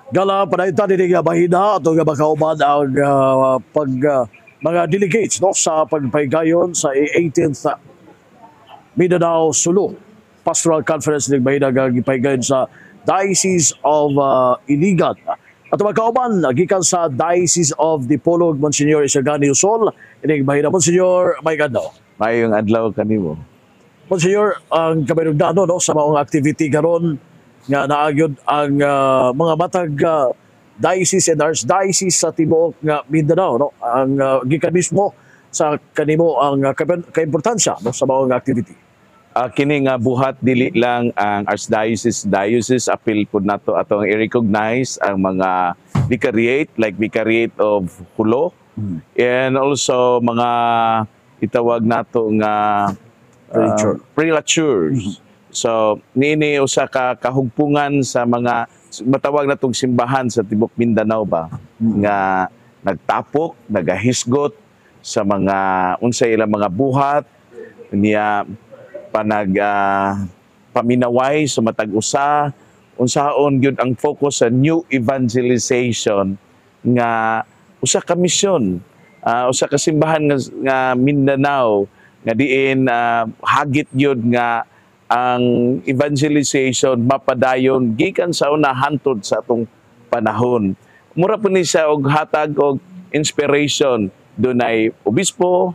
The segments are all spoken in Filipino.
Gala panaita din nga bahina ato nga makauban ang mga delegates no sa pagpaygayon sa 18th Mindanao Sulu Pastoral Conference ng bahina nga gipaygayon sa Diocese of Iligan. At magkauban gikan sa Diocese of Dipolog Monsignor Isagani Usol ining bahina Monsignor may adlaw. Mayong adlaw kanimo. Monsignor, ang kabaynog no sa maong activity karon nga naagyod ang mga matag diocese and archdiocese sa tibuok nga Mindanao no ang gikan mismo sa kanimo ang kaimportansya no sa maong activity. Kini nga buhat dili lang ang diocese appeal pud nato atong i-recognize ang mga vicariate of Hulo and also mga itawag nato nga prelatures. So niini usa ka kahugpungan sa mga matawag natong simbahan sa tibok Mindanao ba nga nagtapok, nagahisgot sa mga unsay ilang mga buhat niya paminaway sa matag usa unsaon gyud ang focus sa new evangelization nga usa ka misyon, usa ka simbahan nga Mindanao nga diin hagit gyud nga ang evangelization mapadayon gikan sa una hantod sa atong panahon. Mura po ni siya og hatag og inspiration. Dunay obispo,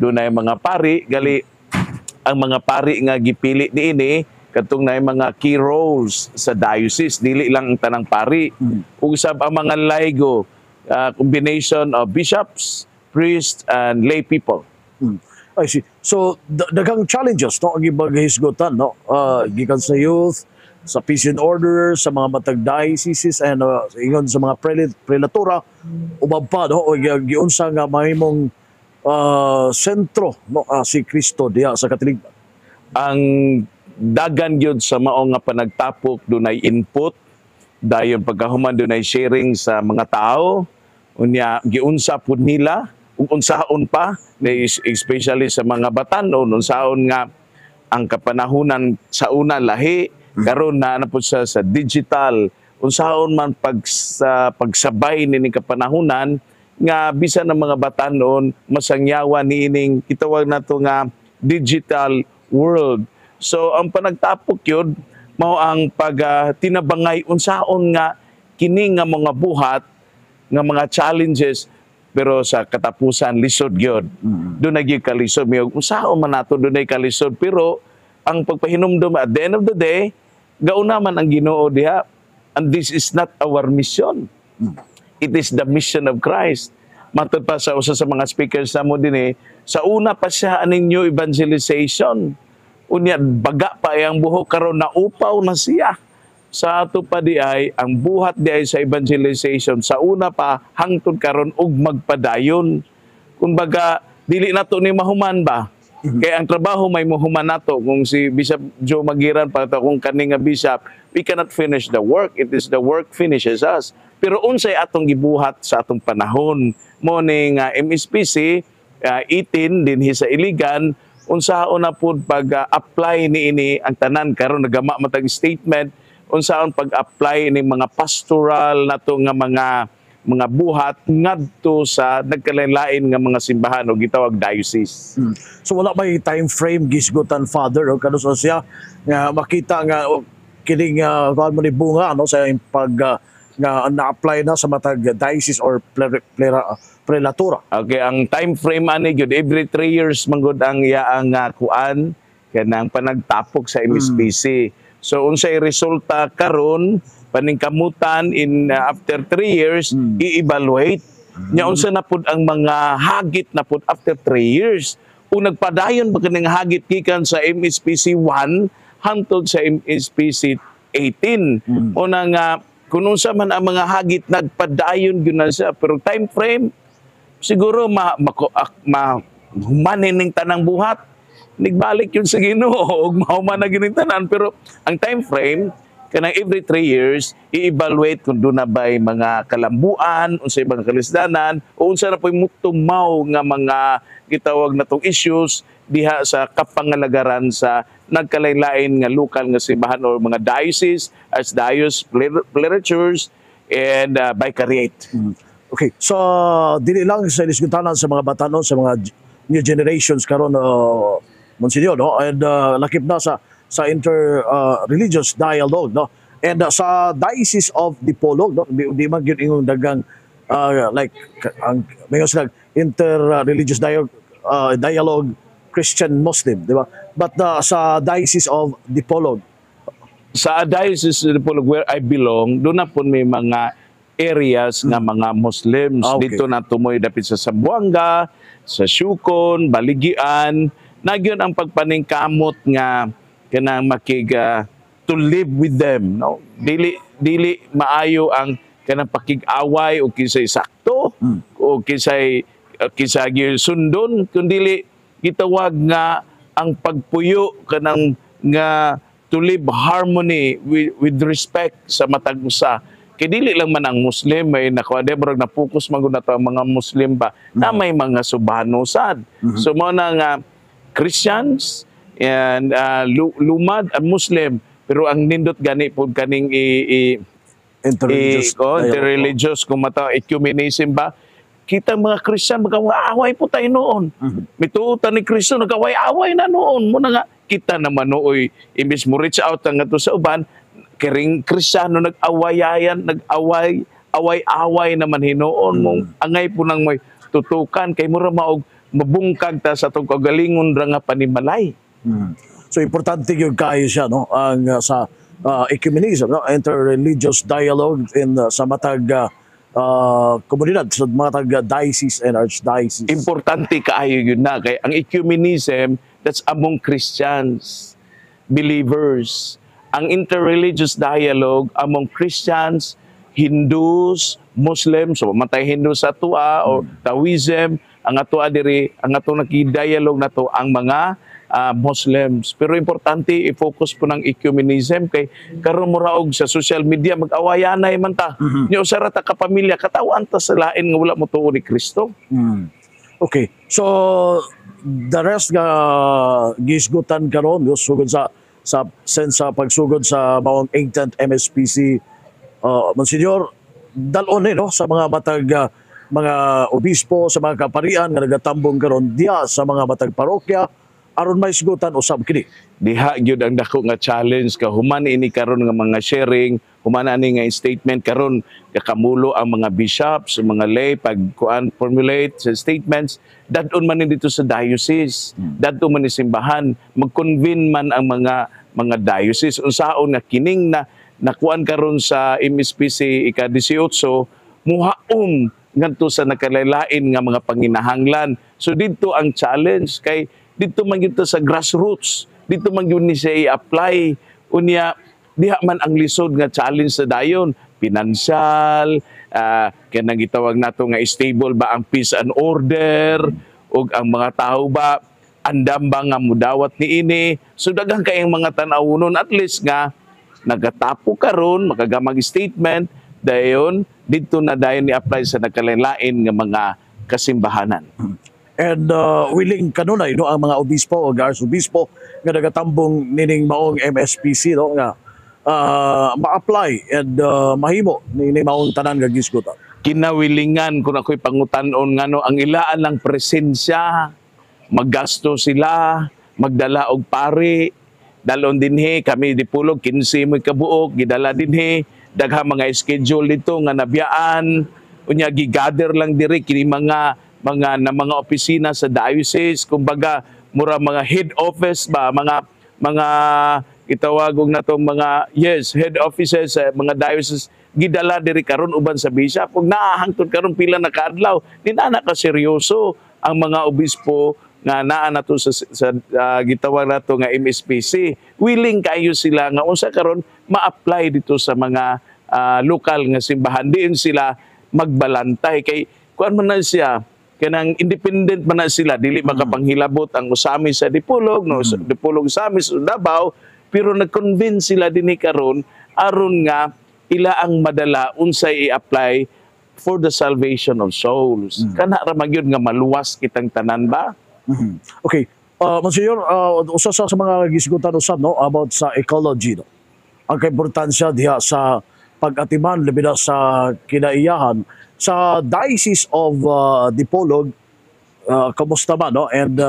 dunay mga pari, gali ang mga pari nga gipili niini katong nay mga key roles sa diocese, dili lang ang tanang pari. Ug usab ang mga laigo, combination of bishops, priests and lay people. I see. So, daghang challenges, no? Ang ibaghisgotan, no? Gikan sa youth, sa peace and order, sa mga matag dioceses, and ingon sa mga prelatura, ubab pa, no? O giunsa nga mahimong sentro, no? Si Kristo diya sa katiligdan. Ang dagan gyud sa mao nga panagtapok dunay input, dayon pagkahuman dunay sharing sa mga tao, unya giunsa pud nila ug unsaon pa especially sa mga batan-on unsaon nga ang kapanahunan sa una lahi karon na po sa digital unsaon man pagsabay nini kapanahunan nga bisan ng mga batan-on masangyawan niining kitawag nato nga digital world. So ang panagtapok yun mao ang tinabangay unsaon nga kini nga mga buhat nga mga challenges pero sa katapusan lisod gyud. Doon na gyud kalisod mi ug unsaon man nato dunay kalisod pero ang pagpahinumdom at the end of the day gauna man ang Ginoo diha and this is not our mission. It is the mission of Christ. Matod pa sa usa sa mga speakers sa mo dinhi sa una pa siya aning new evangelization. Unya baga pa ang buhok karon na upaw na siya. Sa ato pa di ay ang buhat di ay sa evangelization sa una pa hangtod karon ug magpadayon. Kumbaga dili nato ni mahuman ba? Kaya ang trabaho may mahuman nato kung si Bishop Joe Magiran pa kung kani nga bishop, we cannot finish the work. It is the work finishes us. Pero unsay atong gibuhat sa atong panahon mo ning MSPC 18 dinhi sa Iligan unsaon na pud pag-apply niini ang tanan karon nagama matag statement unsaon pag-apply ning mga pastoral nato nga mga buhat ngadto sa nagkalain-lain nga mga simbahan o gitawag diocese. So wala may time frame gisgutan Father o kanus siya nga makita nga kining mo ni bunga no sa pag nga na-apply na sa matag diocese or prelatura. Okay, ang time frame ani gyud every 3 years man gud ang iyaang kuan kanang panagtapok sa MSPC. So unsay resulta karon paningkamutan in after 3 years i-evaluate nya unsa na pud ang mga hagit na pud after 3 years. Kung nagpadayon ba kining hagit gikan sa MSPC 1 hangtod sa MSPC 18. Una nga kung unsa man ang mga hagit nagpadayon gyud na siya pero time frame siguro mahumanin ning tanang buhat. Nigbalik yun sa Ginoo ug mahuman na gining tanan pero ang time frame kanang every 3 years i-evaluate kung doon na ba'y mga kalambuan unsay mga kalisdanan o unsa na po'y mutumaw nga mga gitawag natong issues diha sa kapangalagaran sa nagkalain-lain nga lokal nga simbahan or mga diocese, archdiocese, cleritures, and vicariate. Okay, so dili lang sa inisgutanan sa mga batanon, sa mga new generations karon, Monsignor, no? And lakip na sa inter-religious dialogue, no? And sa Diocese of Dipolog, no? Di man gyud ingong dagang like ang mayon sila inter-religious dialogue Christian-Muslim, di ba? But sa Diocese of Dipolog, Sa Diocese of Dipolog, where I belong, doon na po may mga areas nga mga Muslims. Okay. Dito na tumoy dapit sa Zamboanga, sa Syukon, Baligian. Nagyon ang pagpaningkamot nga kanang to live with them. No? Dili maayo ang kanang pakig-away o kisay sakto o kisay sundon, kundi gitawag nga ang pagpuyo kanang nga to live harmony with respect sa matag usa. Kay dili lang man ang Muslim may nakuadebro na focus man gud nato ang mga Muslim ba na may mga subhano sad. So mo na nga Christians and lumad ang Muslim, pero ang nindot gani pod kaning interreligious kung mata ecumenism ba, kita mga Christian magaway po tayo noon. Mituutan ni Kristo nagaway-away na noon. Muna nga kita naman nooy imbis mo reach out nga to sa uban, kiring Kristiyano away-away naman hinoon mong angay po nang may tutukan kay mura maog mabungkag ta sa tong kagalingon ra nga panimalay. So importante yung kayo siya, no? Ang sa ecumenism, no? Inter-religious dialogue in sa matag komunidad, sa matag diocese and archdiocese. Importante kaayo yun na kay ang ecumenism, that's among Christians, believers. Ang interreligious dialogue among Christians, Hindus, Muslims, so matay Hindu sa tua o Taoism, ang atua diri, ang ato naki-dialogue nato ang mga Muslims. Pero importante i-focus po ng ecumenism kay karon mo raog sa social media mag-awayanay man ta. Nya usara ta ka pamilya katawan ta sa lain nga wala mo tuo ni Kristo. Okay. So the rest nga gisgutan karon sugod sa sense sa pagsugod sa bawang 18th MSPC, Monsignor, dalon no sa mga matag mga obispo, sa mga kaparian nga nagatambong karon diya sa mga matag parokya aron may sigutan usab kini. Diha gyud ang dako nga challenge ka human ini karon nga mga sharing, human ani nga statement karon kakamulo ang mga bishops, mga lay pag formulate sa statements dadton man dito sa diocese, dadton man ni simbahan, mag-convene man ang mga diocese unsaon nga kining na nakuan karon sa MSPC ika-18 muhaom ngadto sa nakalain nga mga panginahanglan. So dito ang challenge kay dito man gyud sa grassroots, dito man gyud ni siya i-apply unya diha man ang lisod nga challenge sa dayon, pinansyal, kanang gitawag nato nga stable ba ang peace and order ug ang mga tao ba andam ba nga mudawat niini. So daghang kayong mga tan-awon at least nga nagatapo karon makagamag statement dayon dito na dayon ni-apply sa nakalain-lain nga mga kasimbahanan. And willing kanunay no ang mga obispo o arsobispo nga nagatambong nining maong MSPC no nga ma-apply and mahimo nining maong tanan nga gisgutan. Kinawilingan kung ako'y pangutan-on nga no ang ilaan lang presensya, maggasto sila, magdala og pari, dalon dinhi kami Dipolog 15 mo'y kabuok gidala dinhi, daghang mga schedule dito nga nabiyaan, unya gigather lang diri kini mga opisina sa diocese, kumbaga mura mga head office ba, mga itawagog na tong mga head offices mga diocese gidala diri karon uban sa bishop. Kung naahangtod karon pila na kaadlaw, di na ka seryoso ang mga obispo nga naa nato sa gitawag nato nga MSPC. Willing kayo sila nga unsa karon ma-apply dito sa mga lokal nga simbahan, diin sila magbalantay kay kuan man na siya kanang independent man na sila, dili makapanghilabot ang usami sa Dipolog no Dipolog usami sa Davao, pero nag-convince sila dinhi karon aron nga ila ang madala unsay i-apply for the salvation of souls. Kana ra magyud nga maluwas kitang tanan ba? Okay, Monsignor, usa sa mga gisgutan usab no about sa ecology no. Ang kaimportansya diha sa pag-atiman labi na sa kinaiyahan sa Diocese of Dipolog, kamusta ba no, and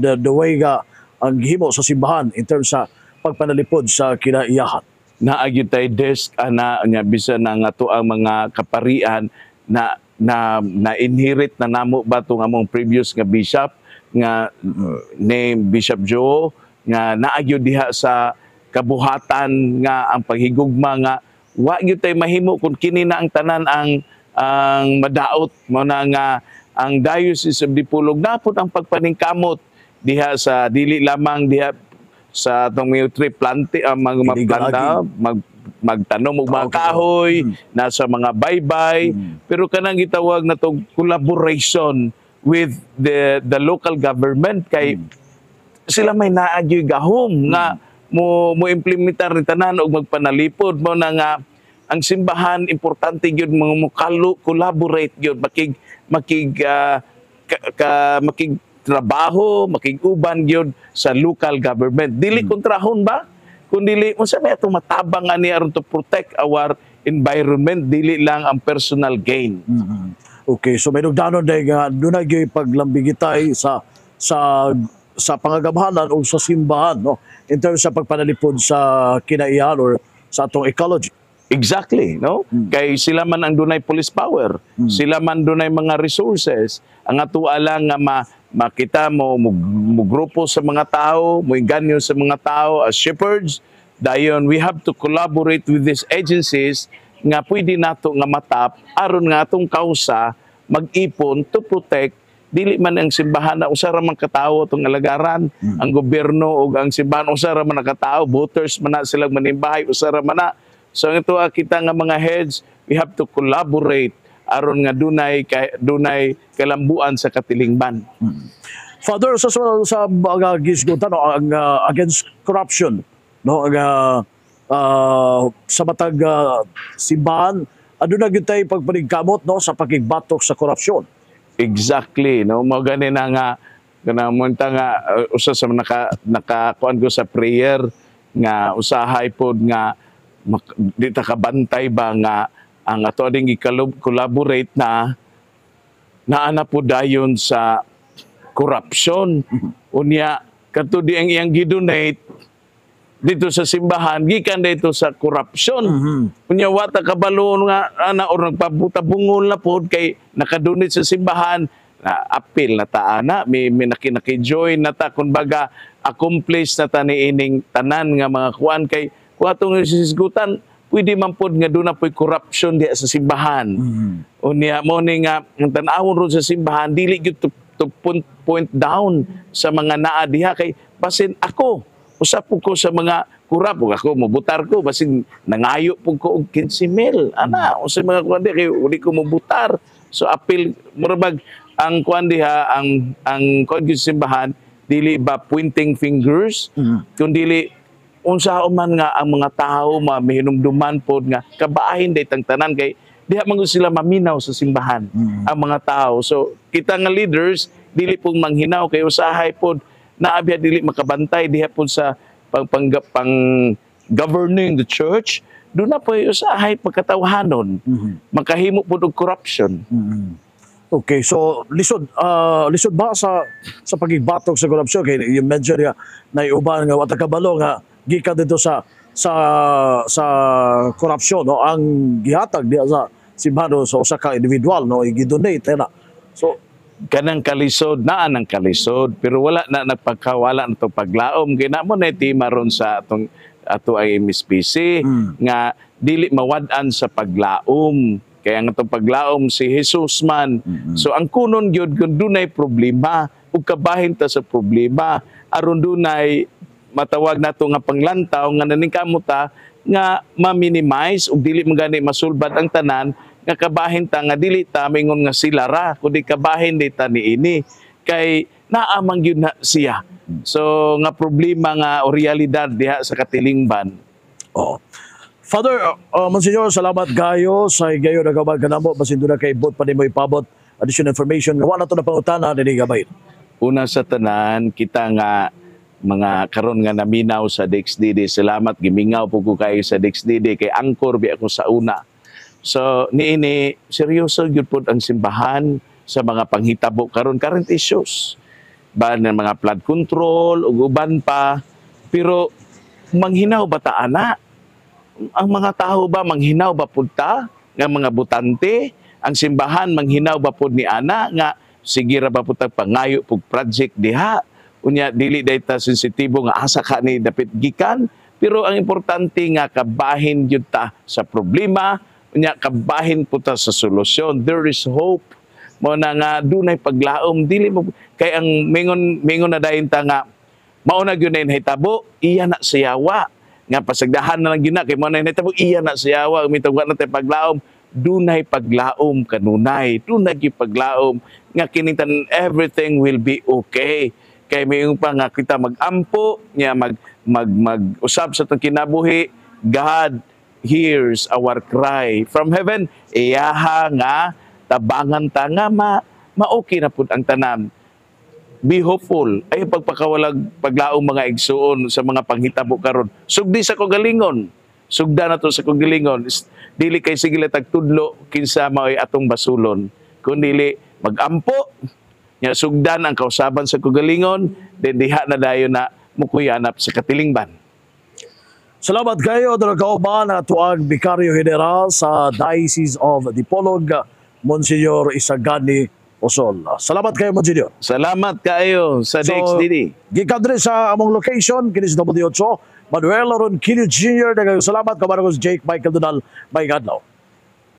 the way nga ang gihimo sa simbahan in terms sa pagpanalipod sa kinaiyahan. Naagyo tay desk ana nya bisan na nga to ang mga kaparian na inherit na namo ba tong among previous nga bishop nga name Bishop Joe nga naagyo diha sa kabuhatan nga ang paghigugma nga wa gyud tay mahimo kung kini na ang tanan ang madaot mo na nga ang Diocese of Dipolog napod ang pagpaningkamot diha sa dili lamang diha sa atong tree plante magplanta magtanom og mga kahoy nasa mga baybay pero kanang gitawag na tong collaboration with the local government kay sila may naagyoy gahom nga mo implementar ni tanan og magpanalipod mo na nga ang simbahan importante gyud mo collaborate gyud makig trabaho, makiguban gyud sa local government. Dili kontrahon ba? Kung dili unsa may atong matabang ani aron to protect our environment, dili lang ang personal gain. Okay, so may nugdanon day nga dunay gyud paglambigitay sa pangagamhanan o sa simbahan no in terms sa pagpanalipod sa kinaiyahan or sa atong ecology. Exactly, no? Kay sila man ang dunay police power, sila man dunay mga resources. Ang ato lang nga makita mo grupo sa mga tao, mo inganyo sa mga tao as shepherds. Dayon we have to collaborate with these agencies nga pwede nato nga matap aron nga atong kausa mag-ipon to protect dili man ang simbahan na usa ra man katawo tong alagaran, ang gobyerno ug ang simbahan usa ra man nakatawo, voters man na silang manimbahay usa ra man na. So ito kita nga mga heads, we have to collaborate aron nga dunay kalambuan sa katilingban. Father, sa mga gisgutan no, ang against corruption no sa matag simbahan aduna gyud tay pagpanigkamot no sa pagigbatok sa korupsyon. Exactly, no, mao gani na nga kanang nga usa sa nakakuan ko sa prayer nga usahay pod nga di ta kabantay ba nga ang ato ding i-collaborate na naana po dayon sa corruption. Unya kadto di ang iyang gidonate dito sa simbahan gikan dito sa corruption. Unya wa ta kabalo nga ana or nagpabuta-bungol na pod kay nakadonate sa simbahan na appeal na ta ana may nakiki-join na ta kumbaga accomplish na ta niining tanan nga mga kuan kay kuatong sisgutan pwede man pod nga doon na po'y corruption diha sa simbahan. Unya mo ni nga ang tan-awon ron sa simbahan dili gyud to point down sa mga naa diha kay basin ako usap ko sa mga kurap ako mobutar ko basin nangayo pug ko og 15,000 ana usa mga kuan di kay uli ko mobutar so apil murabag ang kuan diha ang kuan gyud simbahan dili ba pointing fingers kundi unsa man nga ang mga tao mahinumduman pod nga kabaahin day tang tanan kay diha man sila maminaw sa simbahan ang mga tao. So kita nga leaders dili pong manghinaw kay usahay pod naabya dili makabantay diha pod sa pang governing the church do na po usahay pagkatawhanon makahimo pod og corruption. Okay, so lisod ba sa pagigbatok sa korupsyon kay you mentioned nga naiuban nga wata kabalo nga gikan dito sa korupsyon no ang gihatag diha sa simbahan sa usa ka individual no i-donate na. So kanang kalisod naan ang kalisod pero wala na nagpagkawala na itong paglaom kaya na mo na itimaron sa ato ay MSPC nga dili mawad-an sa paglaom kaya ang itong paglaom si Jesus man so ang kunon gyud kung dunay problema ug kabahin ta sa problema aron dunay matawag nato nga panglantaw nga naningkamot ta nga ma-minimize ug dili magani masulbad ang tanan nga kabahin ta nga dili ta mingon nga sila ra kundi kabahin dita niini kay naamang gyud na siya. So nga problema nga o realidad diha sa katilingban. Father, Monsignor, salamat gayo sa gayo nagabag kanamo basin do na kay bot pa nimo ipabot additional information nga wala to na pangutana dinhi gabay. Una sa tanan, kita nga mga karon nga naminaw sa DXDD. Salamat, gimingaw po ko kayo sa DXDD. Kay angkor bi ako sa una. So, niini, seryoso yun po ang simbahan sa mga panghitabo karon current issues. Ba ng mga flood control, ug uban pa. Pero, manghinaw ba ta, ana? Ang mga tao ba, manghinaw ba po ta? Nga mga butante? Ang simbahan, manghinaw ba po ni ana? Nga, sige ra ba po ta pangayo pug project diha? Unya dili dayta sensitibo nga asa ka ni dapit gikan, pero ang importante nga kabahin gyud ta sa problema, unya kabahin po ta sa solusyon. There is hope. Mo na nga dunay paglaom, dili mo kay ang mingon na dayon ta nga mao na gyud na hitabo, iya na siyawa. Nga pasagdahan na lang gyud na kay mao na hitabo, iya na siyawa, mitawag na tay paglaom. Dunay paglaom kanunay, dunay gyud paglaom nga kinitan everything will be okay. Kay mayong pa nga kita magampo nya mag-usab sa tong kinabuhi, God hears our cry from heaven. Iyaha nga tabangan ta nga ma-okay na pud ang tanan. Be hopeful. Ay pagpakawalag paglaong mga igsuon sa mga panghitabo karon. Sugdi sa kagalingon. Sugda na to sa kagalingon. Dili kay sige tagtudlo kinsa mao'y atong basulon. Kun dili magampo nya sugdan ang kausaban sa kagalingon, then diha na dayon na mukuyanap sa katilingban. Salamat kayo, Dr. Kauban, na tuang Bikaryo General sa Diocese of Dipolog, Monsignor Isagani Osol. Salamat kayo, Monsignor. Salamat kayo sa DXDD. Gikan rin sa among location, kinis W8, Manuel Ronquillo Jr. Salamat kabarangos Jake Michael Donal, may adlaw.